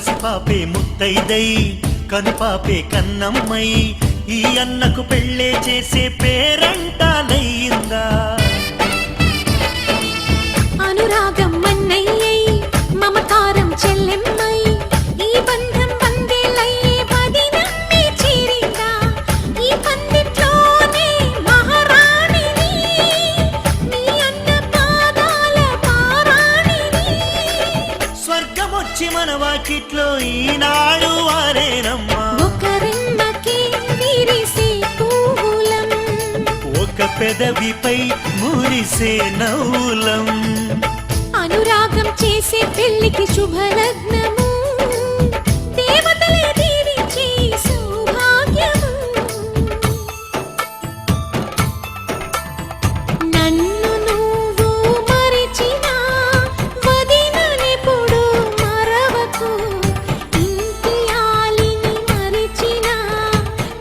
పసిపాపే ముత్తైదై కనుపాపే కన్నమ్మై ఈ అన్నకు పెళ్ళే చేసే పేరంటాలయ్యిందా? అనురాగం మన్నయ్యై మమకారం చెల్లెమ్మై ఈ బంధం వందేలయ్యే పది నమ్మి చేరిందా? ఈ పందిట్లోనే మహారాణిని నీ అన్న పాదాల పారాణిని. స్వర్గమొచ్చి మన వాకిట్లో ఈనాడు వారేనమ్మా. ఒకరెమ్మకి విరిసే పూలం ఒక పెదవిపై మురిసే నవ్వులం. అనురాగం చేసే పెళ్లికి శుభలగ్నము దేవతలే దీవించే సౌభాగ్యము. నన్ను నువ్వు మరిచినా వదిననెప్పుడు మరవకు. ఇంటి ఆలిని మరిచినా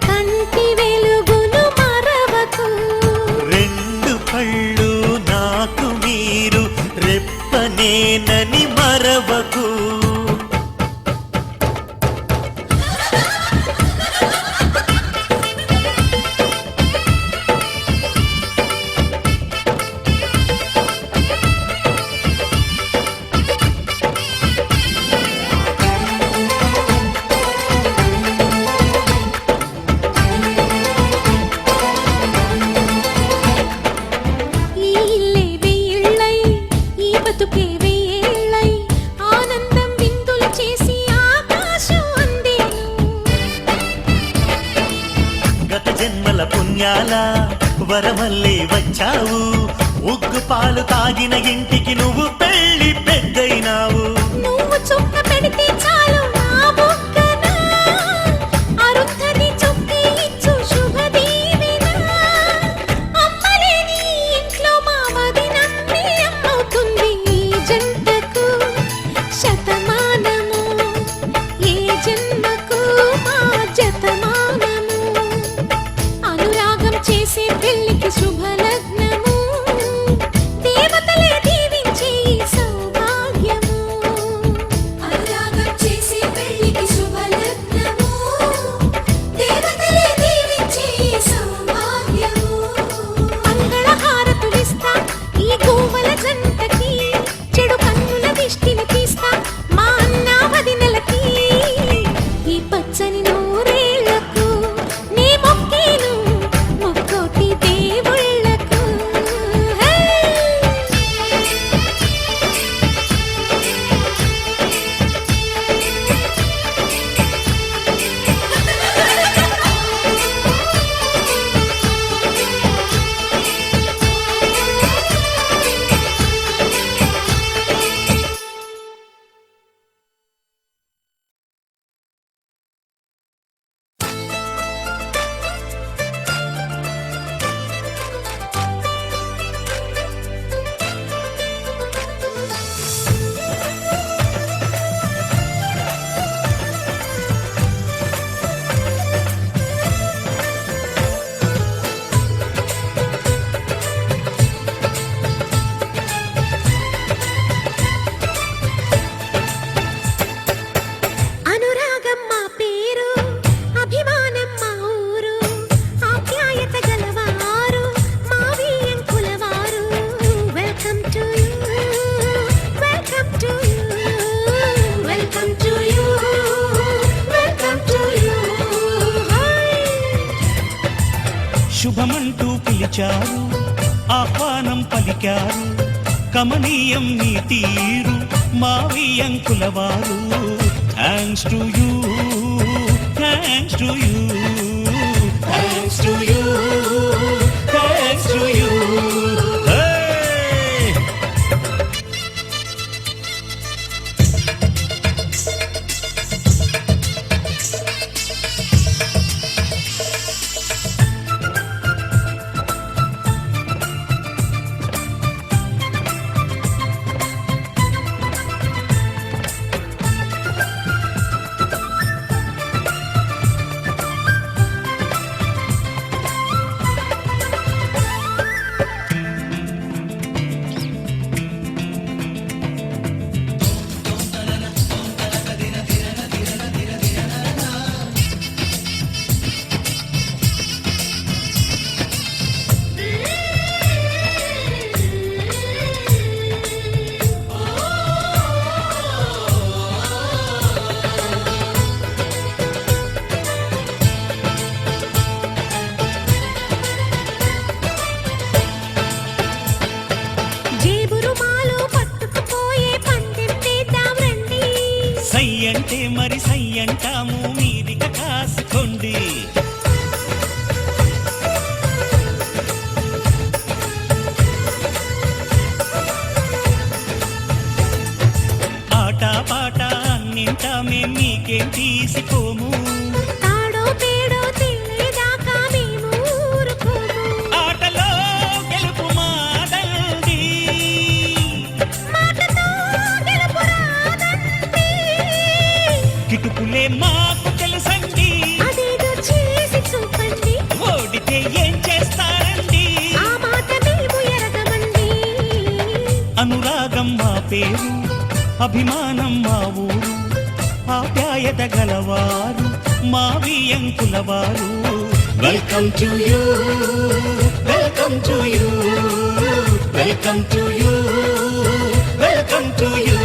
కంటి వెలుగును మరవకు. రెండు కళ్ళు నాకు మీరు రెప్పనేనని మరవకు. ఈ ఇల్లే వెయ్యిళ్ళై ఈ బతుకే వెయ్యేళ్ళై ఆనందం విందులు చేసి ఆకాశం అందేను. గత జన్మల పుణ్యాల వరమల్లే వచ్చావు. ఉగ్గు పాలు తాగిన ఇంటికి నువ్వు పెళ్లి పెద్దయినావు. నువ్వు చుక్క పెడితే చాలు నా బుగ్గన అరుంధతి చుక్కి ఇచ్చు శుభదీవెన. అమ్మలేని ఇంట్లో మా వదినమ్మే అమ్మవుతుంది ఈ జంటకు శతమానము. ఏ జన్మకు మా జతమానము. అనురాగం చేసే పెళ్లికి శుభలగ్నము దేవతలే దీవించే సౌభాగ్యము. అనురాగం చేసే పెళ్లికి శుభలగ్నము దేవతలే దీవించే సౌభాగ్యము. మంగళహారతులిస్తా ఈ గోవల జంటకి చెడు కన్నుల దిష్టిని తీస్తా మా అన్న వదినలకి. ఈ పచ్చని నూరేళ్లకు నీ మొక్కేను ముక్కోటి దేవుళ్ళకు. హే! అనురాగం మా పేరు అభిమానం మా ఊరు ఆప్యాయత గలవారు మా వియ్యంకులవారు. Welcome to you welcome to you welcome to you welcome to you. శుభమంటూ పిలిచారు, ఆహ్వానం పలికారు. కమనీయం నీ తీరు మా వియ్యంకులవారు. Thanks to you thanks to you thanks to you thanks to you. తింటాము మీదిక కాసుకోండి. ఆట పాట అన్నింటా మేం మీకేం తీసిపోము. తాడో పేడో తెలియదాకా మేము ఊరుకోము. ఆటలో గెలుపు మాదండి. మాటతో గెలుపు రాదండి. కిటుకులే మాకు తెలుసండి. అదేదో చేసి చూపండి. ఓడితే ఏం చేస్తారండి? ఆ మాట మేము ఎరగమండి. అనురాగం మా పేరు, అభిమానం మా ఊరు, ఆప్యాయత గలవారు మా వియంకులవారు. Welcome to you, welcome to you, welcome to you, welcome to you.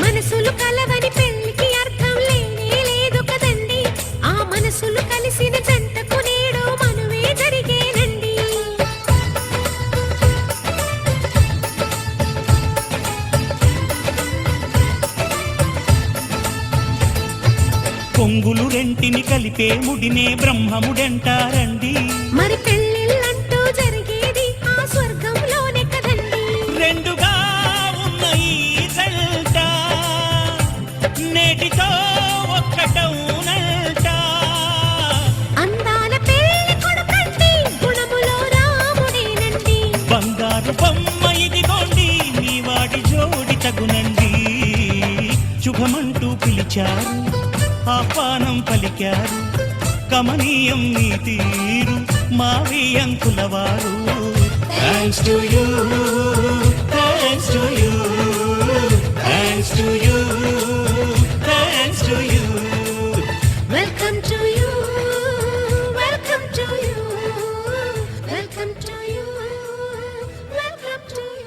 మనసులు కలవని పెళ్లికి అర్థం లేనే లేదు కదండి. ఆ మనసులు కలిసిన జంటకు నేడు మనువే జరిగేనండి. కొంగులు రెంటిని కలిపే ముడినే బ్రహ్మముడంటారండి. మరి పెళ్ళిళ్ళంటూ జరిగేది ఆ స్వర్గంలోనే కదండి. రెండుగా ఉన్న ఈ జంట నేటితో ఒక్కటవునంట. అందాల పెళ్లి కొడుకండి, గుణములో రాముడేనండి. బంగారు బొమ్మ ఇదిగోండి, మీ వాడి జోడి తగునండి. శుభమంటూ పిలిచారు, ఆహ్వానం పలికారు, కమనీయం నీ తీరు మా వియంకులవారు. Thanks to you, thanks to you, thanks to you, thanks to you. Welcome to you, welcome to you, welcome to you, welcome to you.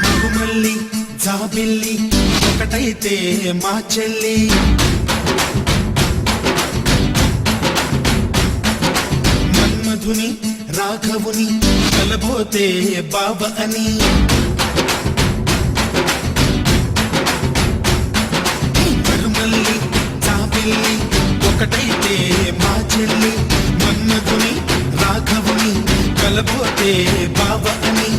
మగుమల్లి జాబిల్లి ఒకటైతే మా చెల్లి. మన్మధుని రాఘవుని కలబోతే బాబ అని. మరుమల్లి జాబిల్లి ఒకటైతే మా చెల్లి. మన్మధుని రాఘవుని కలబోతే బాబ అని.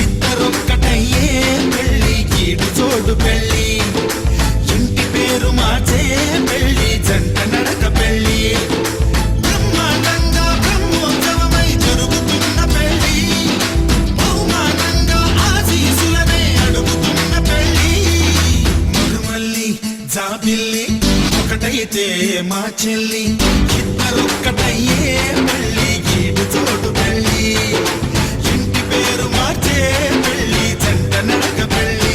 ఇద్దరొక్కటయ్యే పెళ్ళి, ఈడు జోడు పెళ్ళి. ఇంటి పేరు మార్చే పెళ్ళి, జంట నడక పెళ్ళి. బ్రహ్మాండంగా బ్రహ్మోత్సవమై జరుగుతున్న పెళ్ళి. బహుమానంగా ఆశీసులనే అడుగుతున్న పెళ్ళి. మరుమల్లి జాబిల్లి ఒకటైతే మా చెల్లి. ఇద్దరొక్కటయ్యే పెళ్ళి, ఈడు జోడు పెళ్ళి. ఇంటి పేరు మార్చే పెళ్ళి, జంట నడక పెళ్ళి.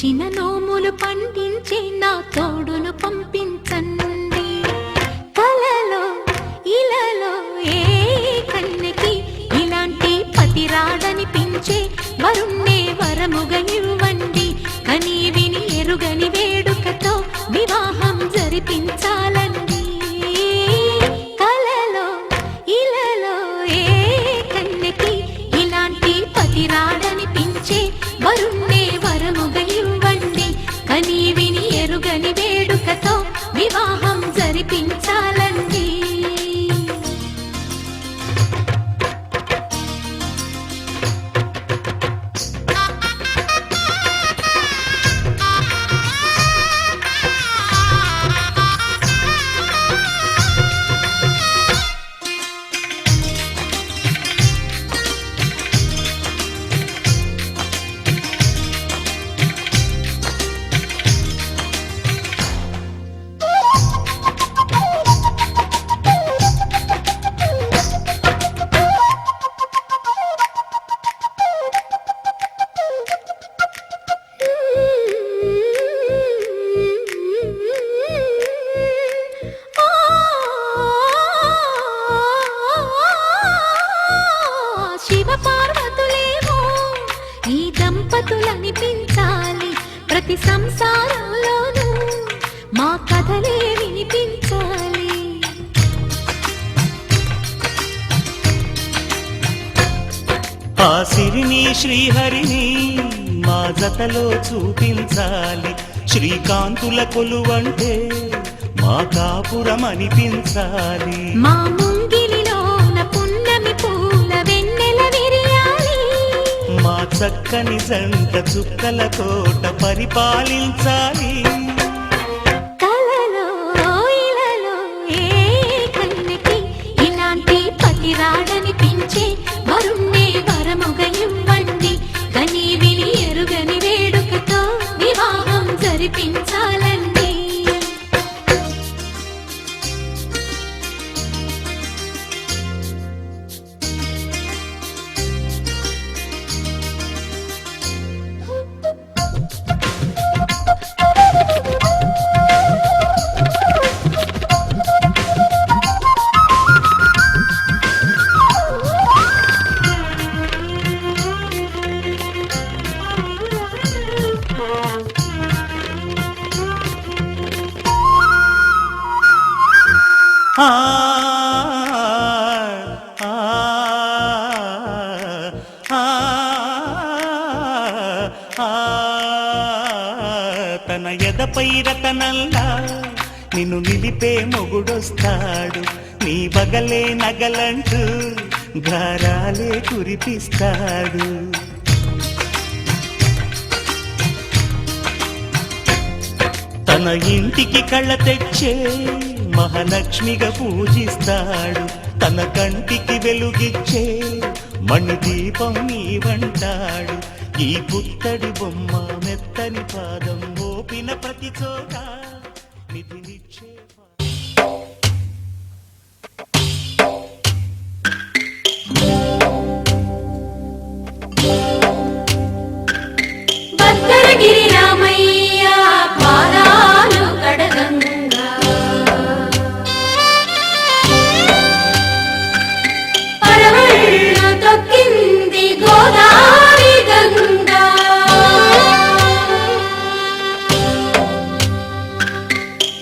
నోచిన నోములు పండించే నా తోడును పంపించండి. కలలో ఇలలో ఏ కన్నెకి ఇలాంటి పతి రాడనిపించే వరుణ్ణే వరముగా ఇవ్వండి. కని విని ఎరుగని వేడుకతో వివాహం జరిపించాలండి. కలలో ఇలలో ఏ కన్నెకి ఇలాంటి పతి రాడనిపించే వరుణ్ణే వరముగా ఇవ్వండి. కని విని ఎరుగని వేడుకతో వివాహం జరిపించాలండి. శివ పార్వతులేమో ఈ దంపతులనిపించాలి. ప్రతి సంసారంలోనూ మా కథలే వినిపించాలి. ఆ సిరిని శ్రీహరిని మా జతలో చూపించాలి. శ్రీకాంతుల కొలువంటే మా కాపురం అనిపించాలి. మా ముంగిలిలోన పున్నమి పూల వెన్నెల విరియాలి. మా చక్కని జంట చుక్కల తోట పరిపాలించాలి. కలలో ఇలలో ఏ కన్నెకి ఇలాంటి పతి రాడనిపించే వరుణ్ణే వరముగా ఇవ్వండి. కని విని ఎరుగని వేడుకతో వివాహం జరిపించాలండి. ఆ ఆ ఆ ఆ తన ఎదపై రతనల్లా నిన్ను నిలిపే మొగుడొస్తాడు. నీ బగలే నగలంటూ గారాలే కురిపిస్తాడు. తన ఇంటికి కళ్ళ తెచ్చే మహాలక్ష్మిగా పూజిస్తాడు. తన కంటికి వెలుగిచ్చే మణిదీపం నీవంటాడు. ఈ పుత్తడి బొమ్మ మెత్తని పాదం మోపిన ప్రతి చోట నిధినిచ్చే భద్రగిరి రామయ్య పాదాలు కడగంగా పరవళ్ళు తొక్కింది గోదావరి గంగా.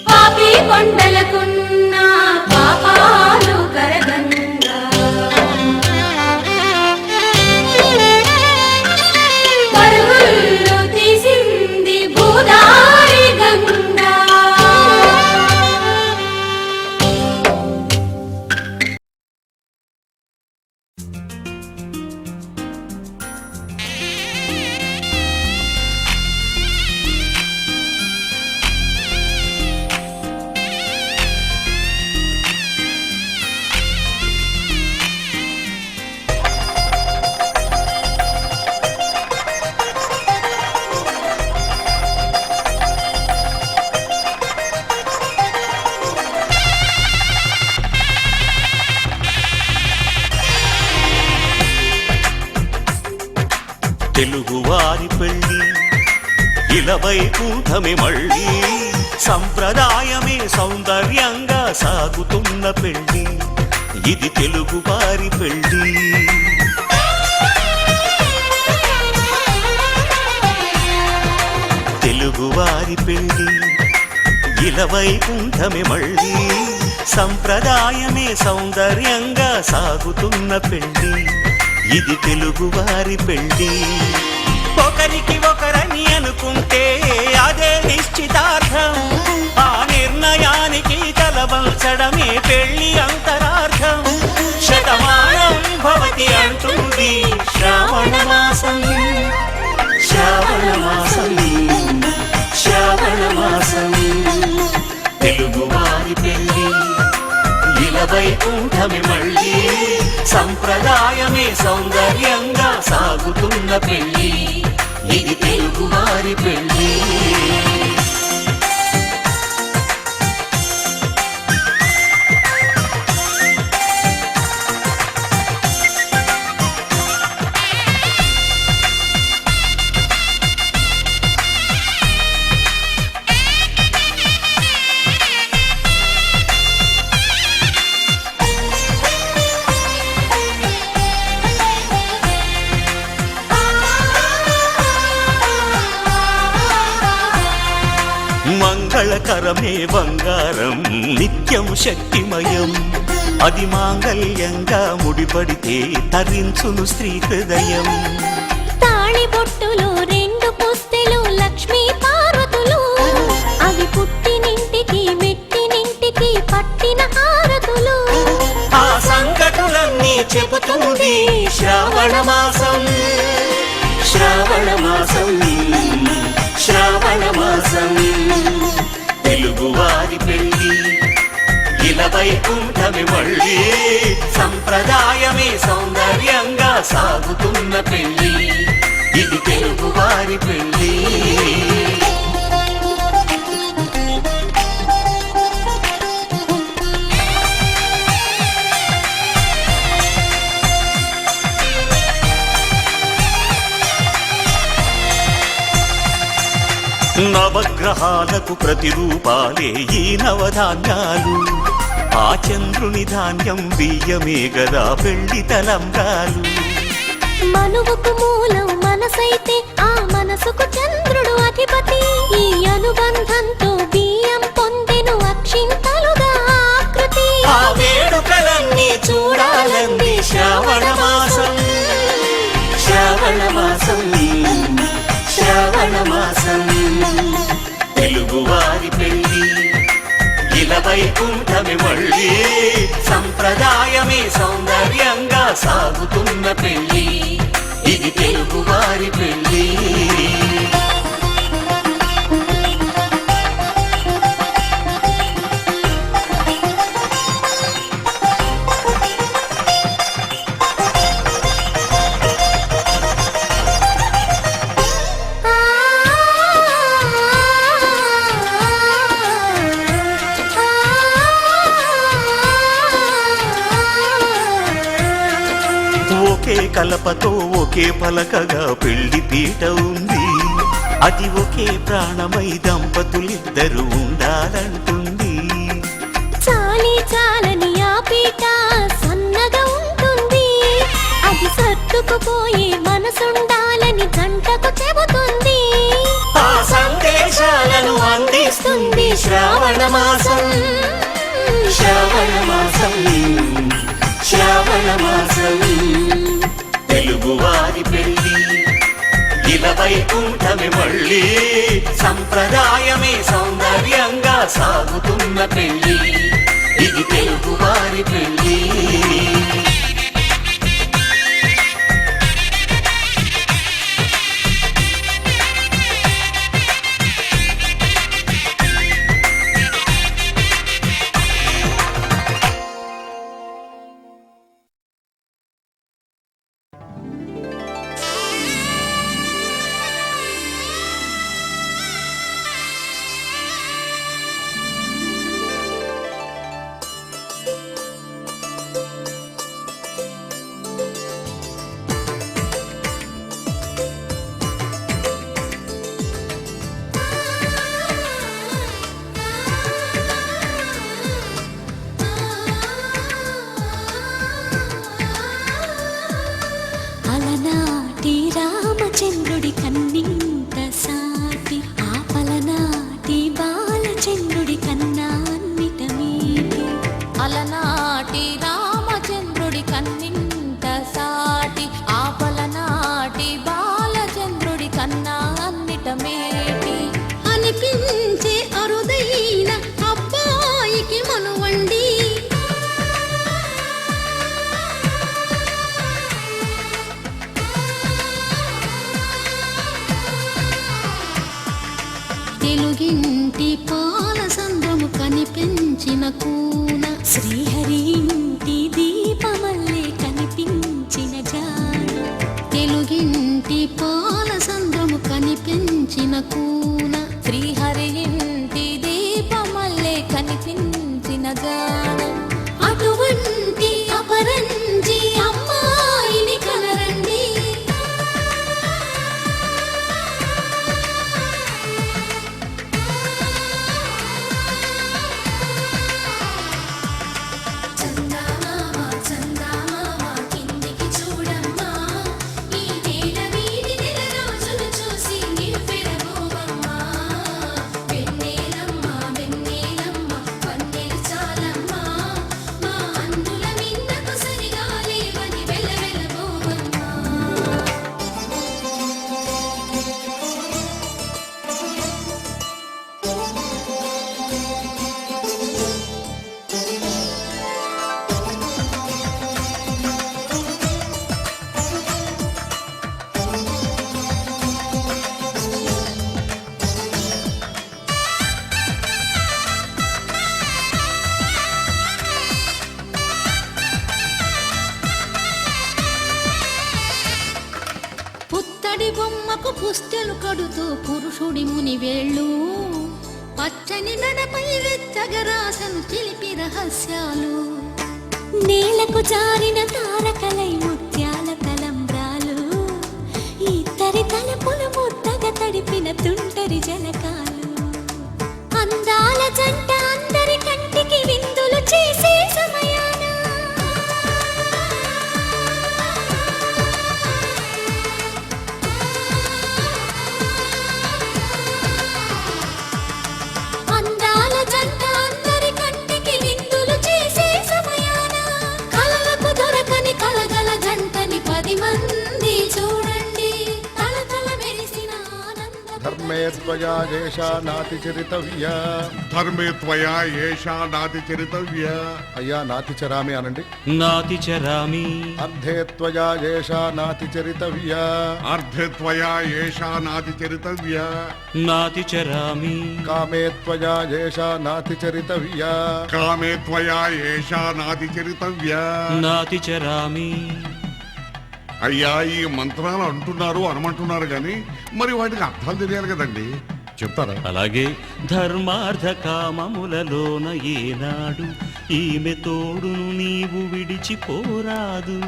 పాపి కొండలకున్న పాపాలు కరగంగా. పరుగుళ్ళు తీసింది ఇలా వైకుంఠమే మళ్ళీ సంప్రదాయమే సౌందర్యంగా సాగుతున్న పెళ్ళి ఇది తెలుగు వారి పెళ్ళి తెలుగువారి పెళ్ళి ఇలా వైకుంఠమే మళ్ళీ సంప్రదాయమే సౌందర్యంగా సాగుతున్న పెళ్ళి ఇది తెలుగువారి పెళ్ళి ఒకరికి ఒకరని అనుకుంటే అదే నిశ్చితార్థం ఆ నిర్ణయానికి తలవంచడమే పెళ్లి అంతరార్థం శతమానం భవతి అంటుంది శ్రావణ మాసం శ్రావణ మాసం శ్రావణ మాసం తెలుగువారి పెళ్ళి ఇలా వైకుంఠమే మళ్ళీ సంప్రదాయమే సౌందర్యంగా సాగుతున్న పెళ్ళి ఇది తెలుగువారి పెళ్ళి మంగళకరమే బంగారం నిత్యం శక్తిమయం అది మాంగళ్యంగా ముడిపడితే తరించును స్త్రీ హృదయం తాళి బొట్టులో రెండు పుస్తెలు లక్ష్మీ పార్వతులు అవి పుట్టినింటికి మెట్టినింటికి పట్టిన హారతులు ఆ సంకటులన్నీ చెబుతుంది శ్రావణ మాసం శ్రావణ మాసం శ్రావణ మాసం తెలుగువారి పెళ్ళి ఇలా వైకుంఠమే మళ్ళీ సంప్రదాయమే సౌందర్యంగా సాగుతున్న పెళ్ళి ఇది తెలుగువారి పెళ్ళి నవగ్రహాలకు ప్రతిరూపాలే ఈ నవధాన్యాలు ఆ చంద్రుని ధాన్యం బియ్యమే గదా పెళ్లి తలంబ్రాలు మనువుకు మూలం మనసైతే ఆ మనసుకు చంద్రుడు అధిపతి ఈ అనుబంధంతో బియ్యం పొందెను అక్షింతలుగా ఆకృతి ఆ వేడుకలన్నీ చూడాలంది శ్రావణ మాసం శ్రావణ మాసం శ్రావణ మాసం తెలుగువారి పెళ్ళి ఇలా వైకుంఠమే మళ్ళీ సంప్రదాయమే సౌందర్యంగా సాగుతున్న పెళ్ళి ఇది తెలుగువారి పెళ్ళి ఒకే కలపతో ఒకే పలకగా పెళ్లి పీట ఉంది అది ఒకే ప్రాణమై దంపతులిద్దరూ ఉండాలంటుంది చాలి చాలని ఆ పీట సన్నగా ఉంటుంది అది సర్దుకుపోయే మనసుండాలని జంటకు చెబుతుంది ఆ సందేశాలను అందిస్తుంది శ్రావణ మాసం శ్రావణ మాసం శ్రావణ మాసం తెలుగువారి పెళ్ళి ఇలా వైకుంఠమే మళ్ళీ సంప్రదాయమే సౌందర్యంగా సాగుతున్న పెళ్ళి ఇది తెలుగువారి పెళ్ళి కనిపించే అరుదైన అబ్బాయికి మనువండి. తెలుగింటి పాల సంద్రము కనిపించిన కూన, శ్రీహరి ఇంటి దీపమల్లే కనిపించిన జాడు. తెలుగింటి పాల సంద్రము కనిపించిన కూన, శ్రీహరి ఇంటి దీపమల్లే కనిపించిన జాడు. అటువంటి అపరంజి అమ్మాయిని కనరండి. చందమామ చందమామ కిందికి చూడమ్మా, ఈ నేల వీడి నెల రోజులు చూసి నివ్వెరబోవమ్మా. వెన్నెలమ్మ వెన్నెలమ్మ పన్నెలు చాలమ్మా, మా అందుల మిన్నకు సరిగా లేవని వెలవెలబోవమ్మా. పుత్తడి బొమ్మకు పుస్తెలు కడుతూ పురుషుడి ముని వేళ్ళు, పచ్చని నడపై వెచ్చగరాసను చిలిపి రహస్యాలు. నేలకు జారిన తారకలై ముత్యాల తలంబ్రాలు, ఇద్దరి తలపులు ముద్దగా తడిపిన తుంటరి జలకాలు. అందాల జంట అందరి కంటికి విందులు చేసే సమయాన అందాల జంట అందరి కంటికి విందులు చేసే సమయాన కలలకు దొరకని కలగల జంటని 10 మంది చూడండి. తలతల మెరిసిన ఆనంద ధర్మే త్వయా ఏషా నాతిచరితవ్యా. ధర్మే త్వయా ఏషా నాతిచరితవ్యా. అయ్యా నాతిచరామి అనండి. నాతిచరామి అర్ధే త్వయా ఏషా నాతిచరితవ్యా. అర్ధే త్వయా ఏషా నాతిచరితవ్యా. నాతిచరామి కామే త్వయా ఏషా నాతిచరితవ్యా. కామే త్వయా ఏషా నాతిచరితవ్యా. నాతిచరామి. అయ్యా ఈ మంత్రాలు అంటున్నారు అనమంటున్నారు గాని మరి వాటికి అర్థాలు తెలియాలి కదండి, చెప్తారా? అలాగే ధర్మార్థ కామములలోన ఏనాడు ఈమె తోడును నీవు విడిచిపోరాదు.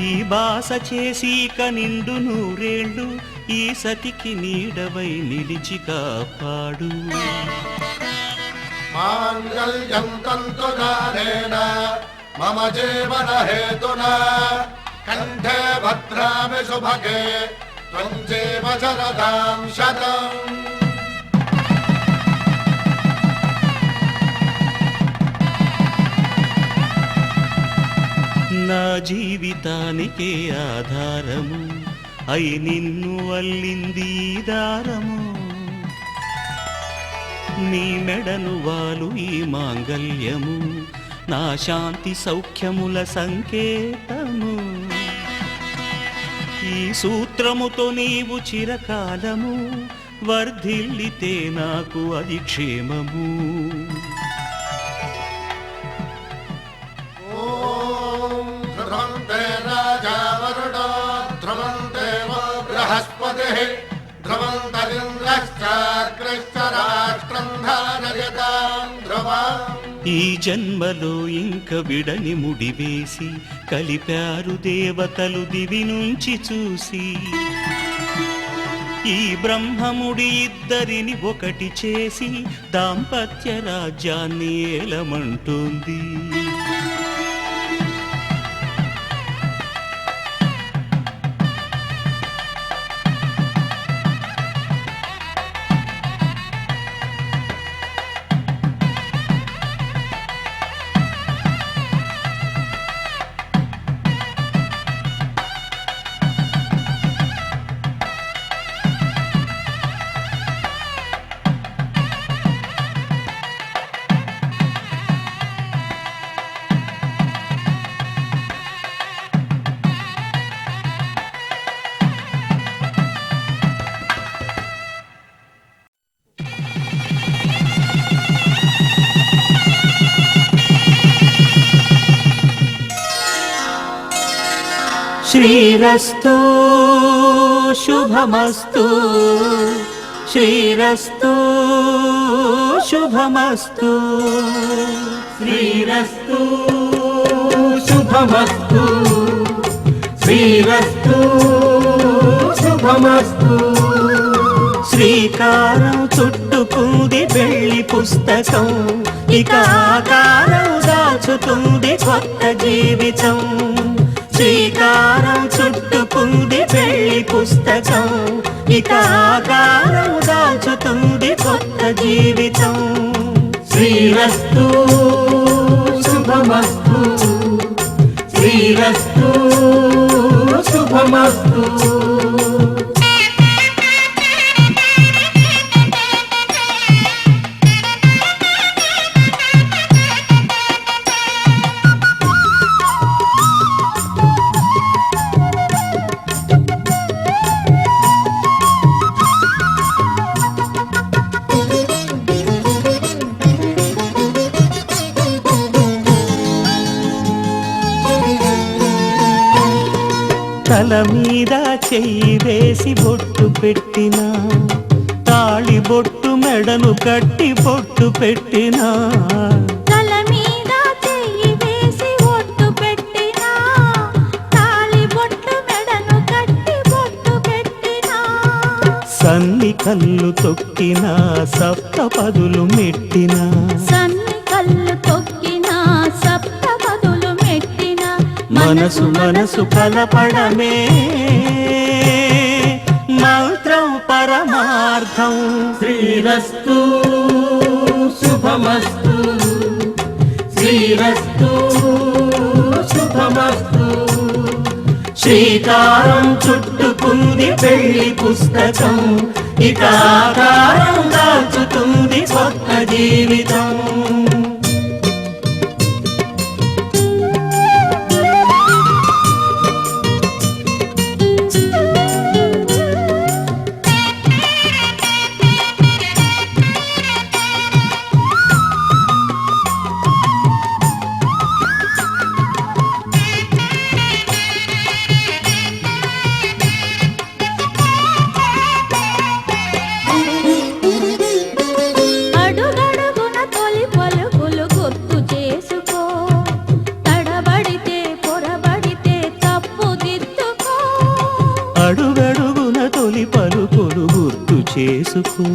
ఈ బాస చేసి కనిండు నూరేళ్ళు ఈ సతికి నీడవై నిలిచి కాపాడు. మాంగళ్యం తంతునానేన మమ జీవన హేతునా కంఠే భద్రామి శుభగే త్వం జీవ శరదాం శతం. నా జీవితానికే ఆధారము అయి నిన్ను అల్లింది ఈ దారము. నీ మెడను వాలు ఈ మాంగల్యము నా శాంతి సౌఖ్యముల సంకేతము. ఈ సూత్రముతో నీవు చిరకాలము వర్ధిల్లితే నాకు అది క్షేమము. ఓం ధ్రువంతే రాజా వరుణో ధ్రువంతే వో బృహస్పతిః ధ్రువంతరింద్రశ్చాగ్రశ్చ రాష్ట్రం ధారయతాం ధ్రువం. ఈ జన్మలో ఇంక విడని ముడివేసి కలిపారు దేవతలు దివి నుంచి చూసి. ఈ బ్రహ్మముడి ఇద్దరిని ఒకటి చేసి దాంపత్య రాజ్యాన్ని ఏలమంటుంది. శ్రీరస్తు శుభమస్తు శ్రీరస్తు శుభమస్తు శ్రీరస్తు శుభమస్తు శ్రీరస్తు శుభమస్తు శ్రీకారం చుట్టుకుంది వెళ్ళి పుస్తకం ఇక ఆకారం దాచుతుంది కొత్త జీవితం శ్రీకారం చుట్టుకుంది వెళ్ళి పుస్తకం ఇక ఆకారం దాచుతుంది కొత్త జీవితం శ్రీరస్తు శుభమస్తు శ్రీరస్తు శుభమస్తు తల మీద చెయ్యి వేసి బొట్టు పెట్టినా తాళి బొట్టు మెడను కట్టి బొట్టు పెట్టినా తల మీద చెయ్యి వేసి ఒట్టు పెట్టినా తాళి బొట్టు మెడను కట్టి బొట్టు పెట్టినా సన్ని కళ్ళు తొక్కినా సప్త పదులు మెట్టినా సన్ని కళ్ళు తొక్కినా సప్త పదులు మెట్టినా మనసు మనసు కలపడమే మంత్రం పరమార్థం శ్రీరస్తు శుభమస్తు శ్రీరస్తు శుభమస్తు శ్రీకారం చుట్టుకుంది పెళ్లి పుస్తకం ఇక ఆకారం దాచుతుంది కొత్త జీవితం అడుగడుగున తొలి పలుకులు గుర్తు చేసుకో తడబడితే పొరబడితే తప్పు దిద్దుకో అడుగడుగున తొలి పలుకులు గుర్తు చేసుకో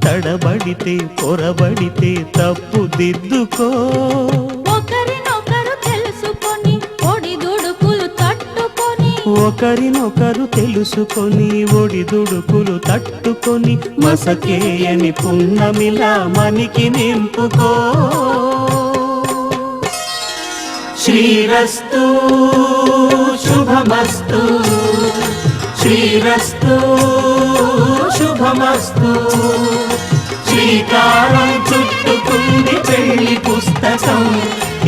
తడబడితే పొరబడితే తప్పు దిద్దుకో ఒకరినొకరు తెలుసుకొని ఒడిదుడుకులు తట్టుకొని ఒకరినొకరు తెలుసుకొని ఒడిదుడుకులు తట్టుకొని మసకేయని పున్నమిలా మనికి నింపుకో శ్రీరస్తు శుభమస్తు శ్రీరస్తు శుభమస్తు శ్రీకారం చుట్టుకుంది పెళ్లి పుస్తకం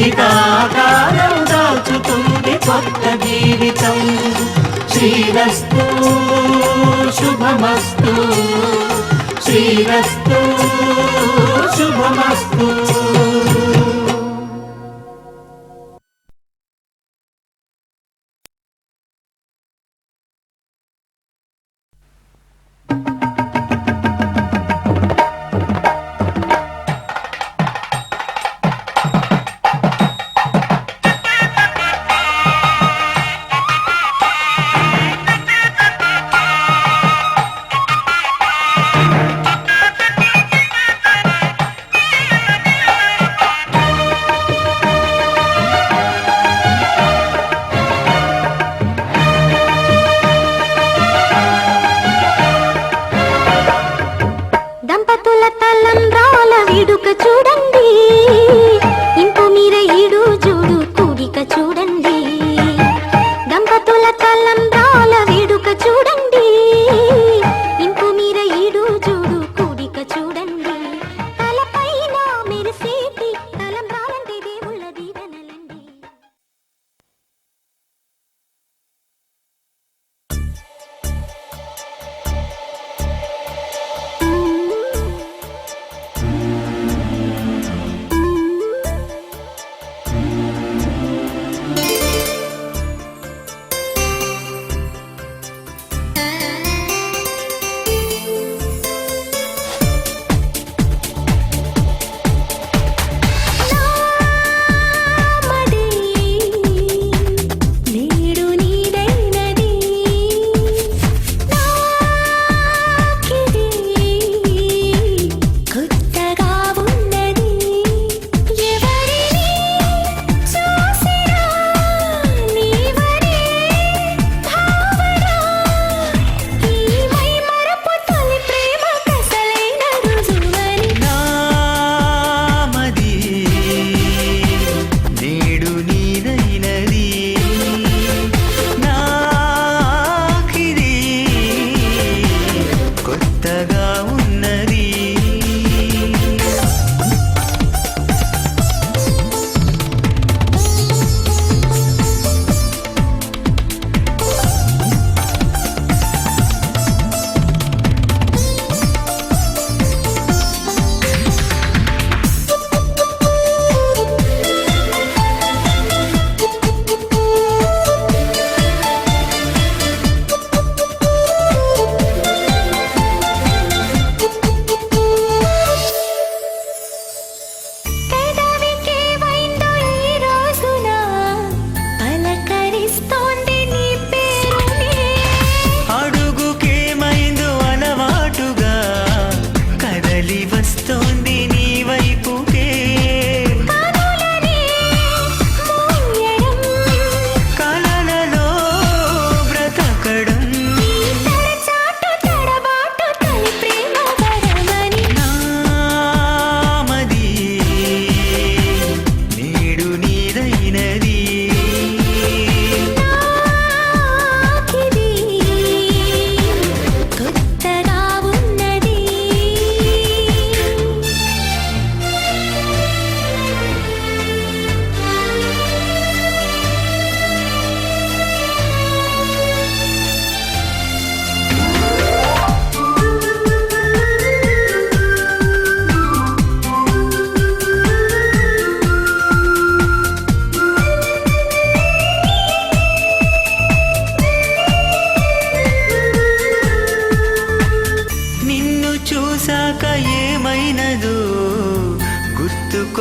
ఇక ఆకారం దాచుతుంది కొత్త జీవితం శ్రీరస్తు శుభమస్తు శ్రీరస్తు శుభమస్తు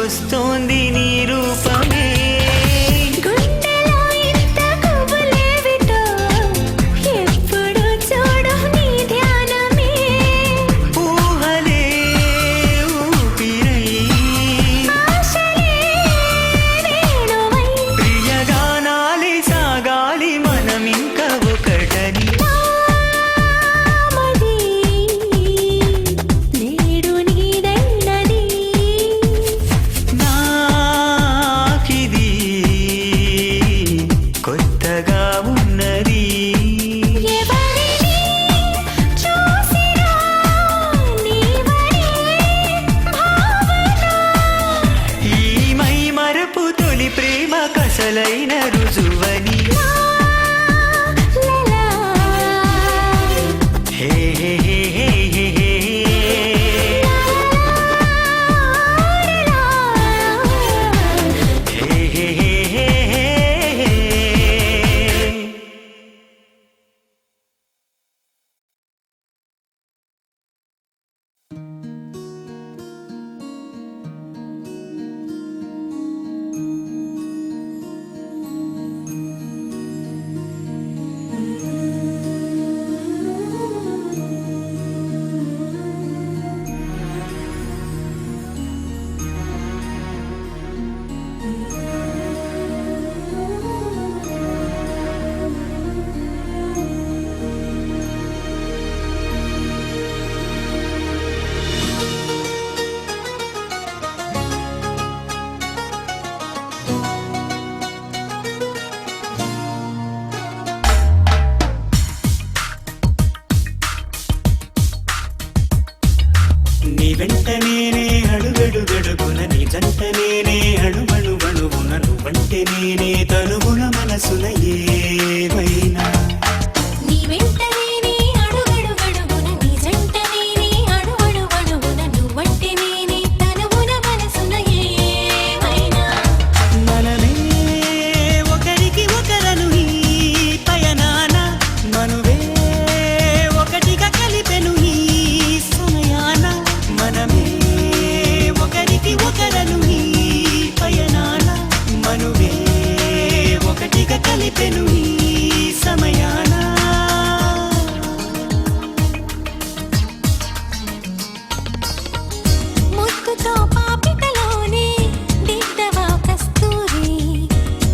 గుర్తుకొస్తోంది నీ రూపమే గుండెలో ఇంత కబులేవిటో ఎప్పుడు చూడు నీ ధ్యానమే ఊహలే ఊపిరై ఆశలే వేణువై ప్రియగానాలే సాగాలి మనమింక ఒకటని నామది నేడు నీదైనది నాకిది కొత్తగా ఉన్నది ఎవరిని చూసినా నీవనే భావన ఈ మై మరపు తొలి ప్రేమ కసలైన రుజువని లలా హే హే హే హే హే హే. హే హే హే హే హే. నీ వెంట నేనే అడుగడుగడుగున నీ జంట నేనే అణువణువణువున నువ్వంటే నేనే తనుగుణ మనసున ఏమైనా నీ వెంట నేనే అడుగడుగడుగున నీ జంట నేనే అడుగడుగడుగున నువ్వంటే నేనే తనువున మనసున ఏమైనా మనమే ఒకరికి ఒకరను ఈ పయనాన మనువే ఒకటిగా కలిపెను ఈ సమయాన మనమే ఒకరికి ఒకరను ఈ పయనాన మనువే ఒకటిగా కలిపెను ఈ సమయాన ముక్కుతో పాపిటలోనే దిద్దవా కస్తూరి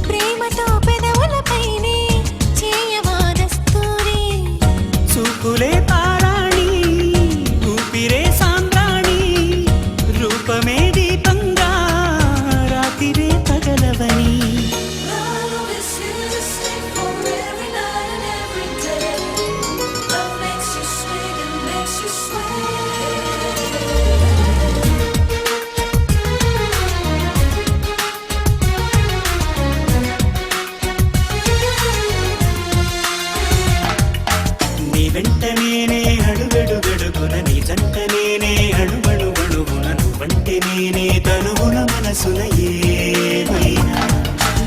ప్రేమతో పెదవులపైనే చేయవా దస్తూరి చూపులే పారాణి ఊపిరే సాంద్రాణి రూపమే దీపంగా రాతిరే పగలవని Love is here to stay for every night and every day. Love makes you swing and makes you sway. నీ వెంట నేనే అడుగడుగడుగున నీ జంట నేనే అణువణువణువున నువ్వంటే నేనే తనుగుణ మనసున ఏమైనా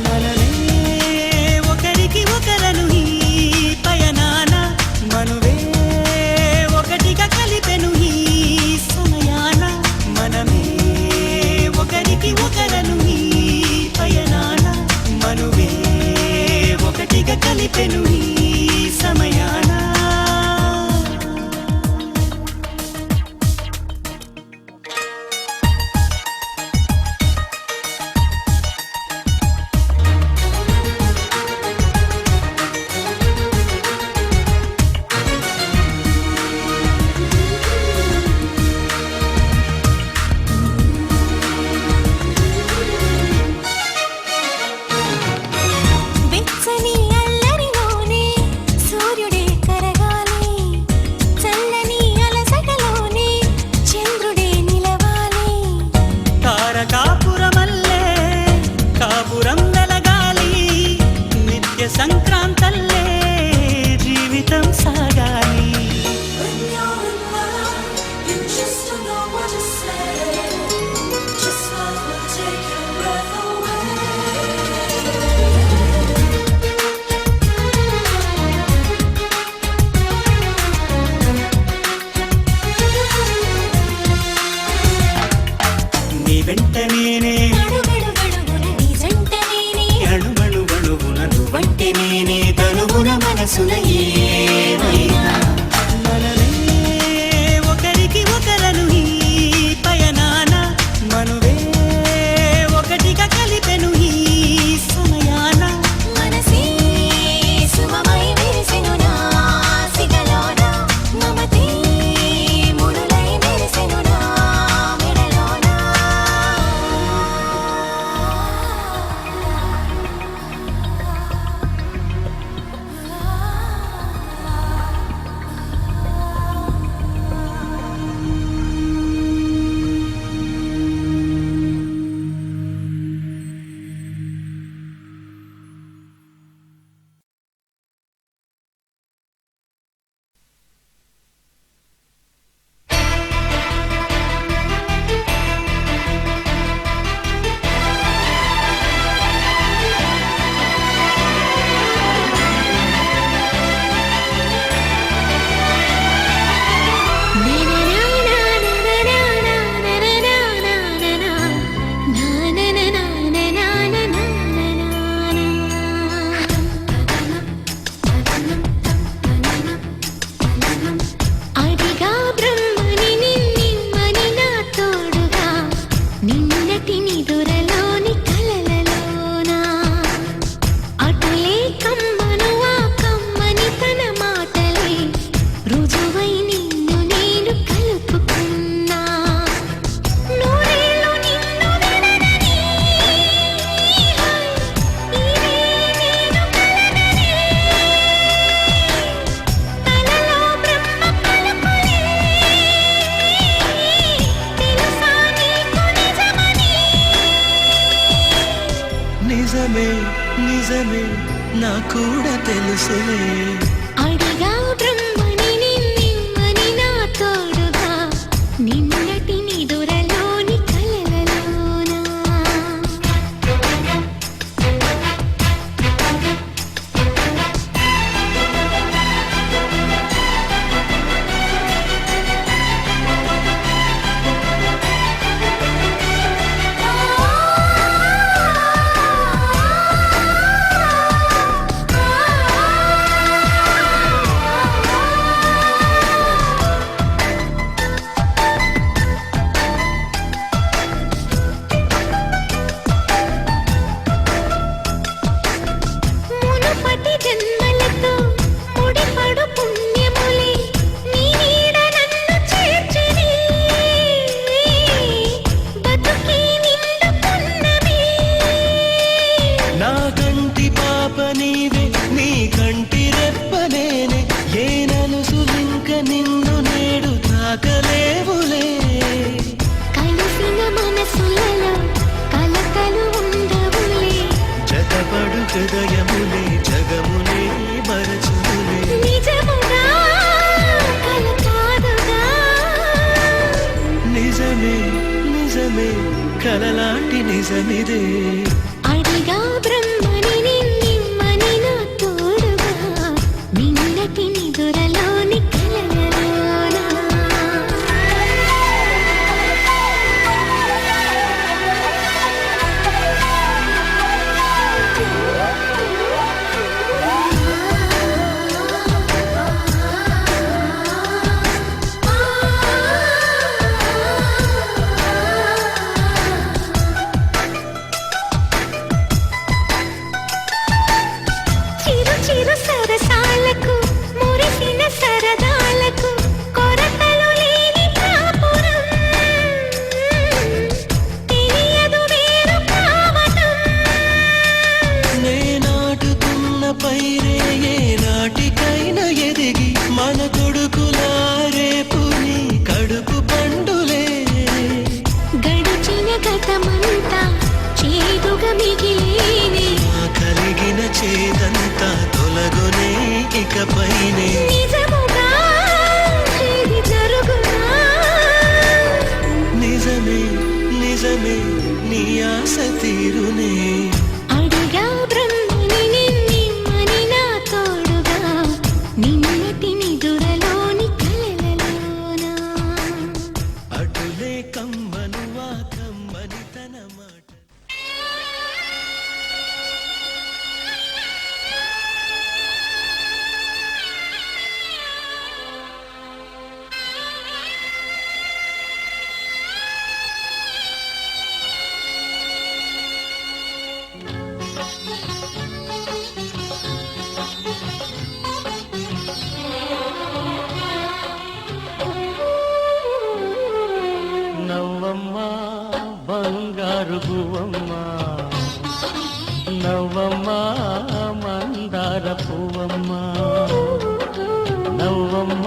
మనమే ఒకరికి ఒకరను ఈ పయనాన మనువే ఒకటిగా కలిపెను ఈ సమయాన మనమే ఒకరికి ఒకరను ఈ పయనాన మనువే ఒకటిగా కలిపెను ఈ సమయాన నిజమే నా కూడా తెలుసులే. అడిగా బ్రహ్మని నిన్నని నా తోడుగా నిన్నటి నిదురలోని కలలలోనా మునుపటి జన్మలతో ముడిపడు పుణ్యములే నీ నీడ నన్ను చేర్చిని బతుకి నిండు పున్నమి నా కంటి పాప నీవే, నీ కంటి రెప్ప నేనే. ఏ నలుసులింక నిన్ను నేడు తాకలేవులే. కలిసిన మనసులలో కలకలు ఉండవులే జతపడు హృదయములే జగమునే మరచులే. నిజముగా కల కాదుగా నిజమే నిజమే కలలాంటి నిజమిదే. అడిగా బ్రహ్మని నిన్నని నా తోడుగా నిన్నటి నిదురలోని కలలలోనా చిరు చిరు సరసాలకు మురిసిన సరదాలకు కొరతలు లేని కాపురం తెలియదు వేరు కావటం నే నాటుకున్న పైరే ఏ నాటికైనా ఎదిగి మన కొడుకులా రేపు నీ కడుపు పండులే. గడిచిన గతమంతా చేదుగా మిగిలేనే నా కలిగిన చేదంతా తొలగునే ఇకపైనే. నిజముగా ఇది జరుగునా నిజమే నిజమే నీ ఆశ తీరునే. అడిగా బ్రహ్మని నిన్నని నా తోడుగా నిన్నటి నిదురలోని కలలలోనా అటులే కమ్మను ఆ కమ్మని తన మాట. నవ్వమ్మ బంగారు పువ్వమ్మ, నవ్వమ్మ మందార పువ్వమ్మ. నవ్వమ్మ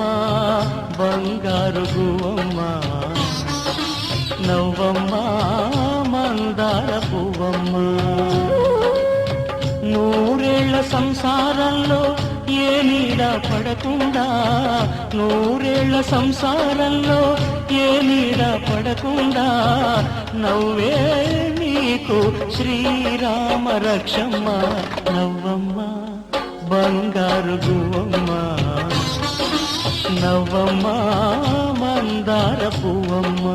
బంగారు పువ్వమ్మ, నవ్వమ్మ మందార పువ్వమ్మ. నూరేళ్ల సంసారంలో ఏ నీడ పడకుండా, నూరేళ్ల సంసారంలో ఏ నీడ పడకుండా నవ్వే నీకు శ్రీరామ రక్షమ్మ. నవ్వమ్మ బంగారు గువ్వమ్మ, నవ్వమ్మ మందార పువ్వమ్మ.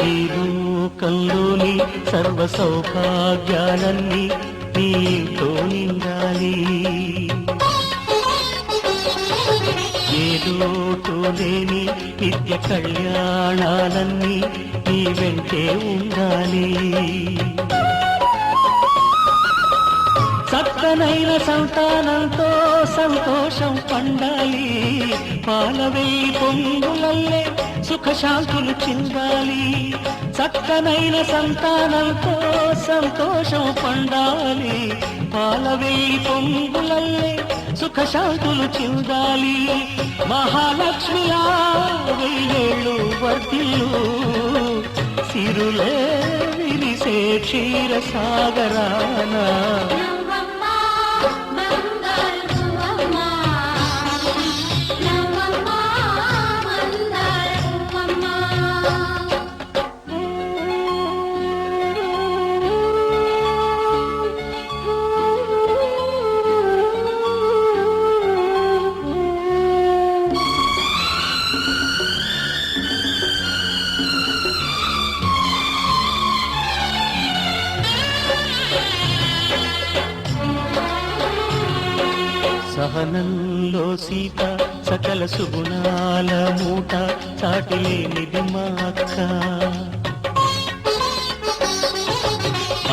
ఈ లోకంలోని సర్వ సౌభాగ్యాలన్నీ నీతో నిండాలి. ఏ లోటు లేని నిత్య కళ్యాణాలన్నీ నీ వెంటే ఉండాలి. చక్కనైన సంతానంతో సంతోషం పండాలి. పాలవెల్లి పొంగులల్లే సుఖశాంతులు చిందాలి, చక్కనైన సంతానంతో సంతోషం పండాలి, పాలవేయి పొంగులల్లే సుఖశాంతులు చిందాలి, మహాలక్ష్మిలా వెయ్యేళ్ళు వర్ధిల్లు, సిరులే విరిసే క్షీర సాగరాన. నవ్వమ్మ బంగారు పువ్వమ్మ, నవ్వమ్మ మందార పువ్వమ్మ. సహనంలో సీత సకల సుగుణాల మూట, చాటిలేనిది మా అక్క.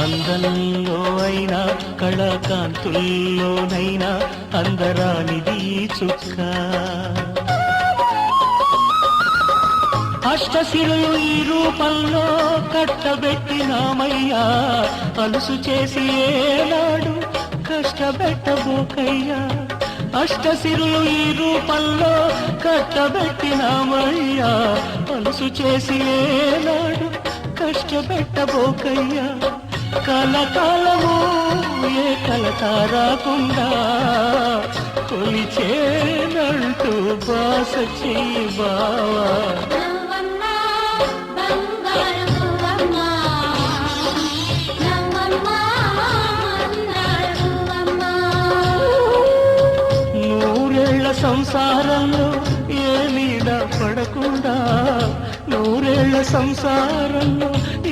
అందంలో అయినా కళాకాంతుల్లోనైనా అందరానిది ఈ చుక్క. అష్టశిరులు ఈ రూపంలో కట్టబెట్టినామయ్యా, అలుసు చేసి ఏనాడు కష్టపెట్టబోకయ్యా. అష్టశిరులు ఈ రూపంలో కట్టబెట్టినామయ్యా, అలుసు చేసి ఏనాడు కష్టపెట్టబోకయ్యా. కలకాలము ఏ కలత రాకుండా కొలిచేనంటూ బాస చెయ్యి బావా. నవ్వమ్మ బంగారు పువ్వమ్మ, నవ్వమ్మ మందార పువ్వమ్మ. నూరేళ్ల సంసారంలో ఏ నీడ పడకుండా, నూరేళ్ల సంసారంలో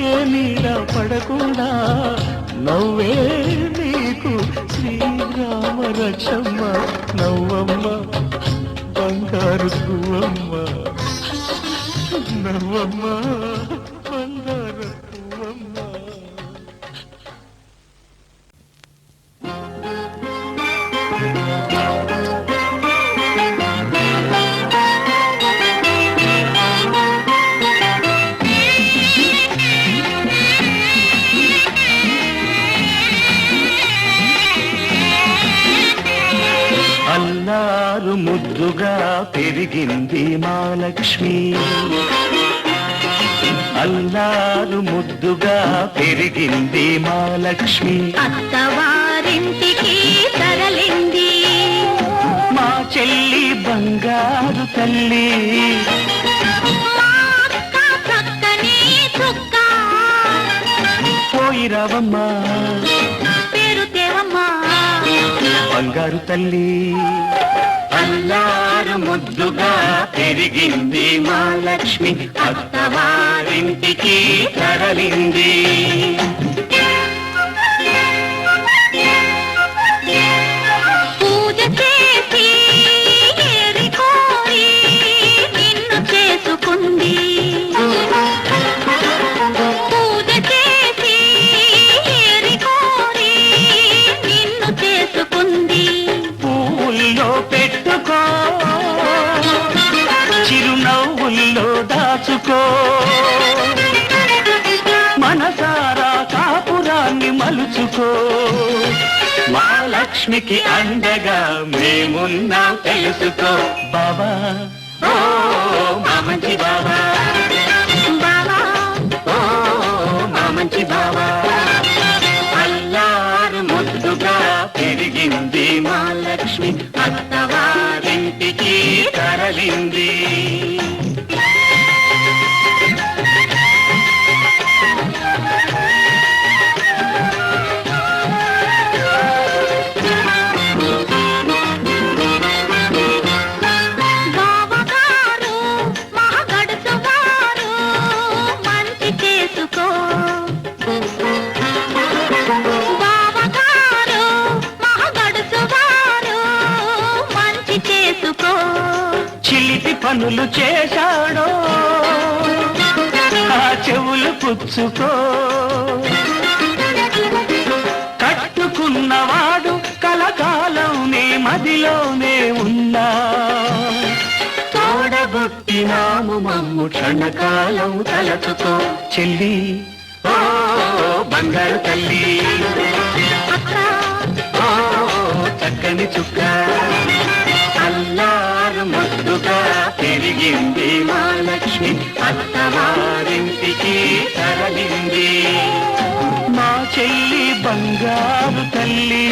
ఏ నీడ పడకుండా, నవ్వే నీకు శ్రీరామ రక్షమ్మ. నవ్వమ్మ బంగారు పువ్వమ్మ, నవ్వమ్మ బంగారు పువ్వమ్మ. అల్లారు ముద్దుగా పెరిగింది మా లక్ష్మి, అల్లారు ముద్దుగా పెరిగింది మా లక్ష్మి. అత్తవారింటికి తరలింది మా చెల్లి బంగారు తల్లి, మా అక్క చక్కని చుక్క, పోయిరావమ్మా పేరు దేవమ్మ. బంగారు తల్లి. అల్లారు ముద్దుగా పెరిగింది మా లక్ష్మి, అత్తవారింటికి తరలింది. పూజ చేసి ఏరి కోరి నిన్ను చేసుకుంది, పూజ చేసి ఏరి కోరి నిన్ను చేసుకుంది. పువ్వుల్లో పెట్టుకో, చిరునవ్వుల్లో దాచుకో, మనసారా కాపురాన్ని మలుచుకో. మా లక్ష్మికి అండగా మేమున్నా తెలుసుకో. బాబా ఓ మా మంచి బాబా, బావా ఓ మా మంచి బాబా. అల్లారు ముద్దుగా పెరిగింది మా లక్ష్మి, అత్తవారింటికి తరలింది. బావగారు మహగడుసు వారు మంచి చేసుకో, బావగారు మహగడుసు వారు మంచి చేసుకో. చిలిపి పనులు చేశాడో ఆ చెవులు పుచ్చుకో, కట్టుకున్నవాడు కలకాలం నీ మదిలోనే ఉన్నా, తోడబుట్టినాము మమ్ము క్షణకాలం తలచుకో చెల్లి ఓ బంగారు తల్లి ఓ చక్కని చుక్క అల్లారు ముద్దుగా పెరిగింది మా లక్ష్మి అత్తవారింటికి తరలింది మా చెల్లి బంగారు తల్లి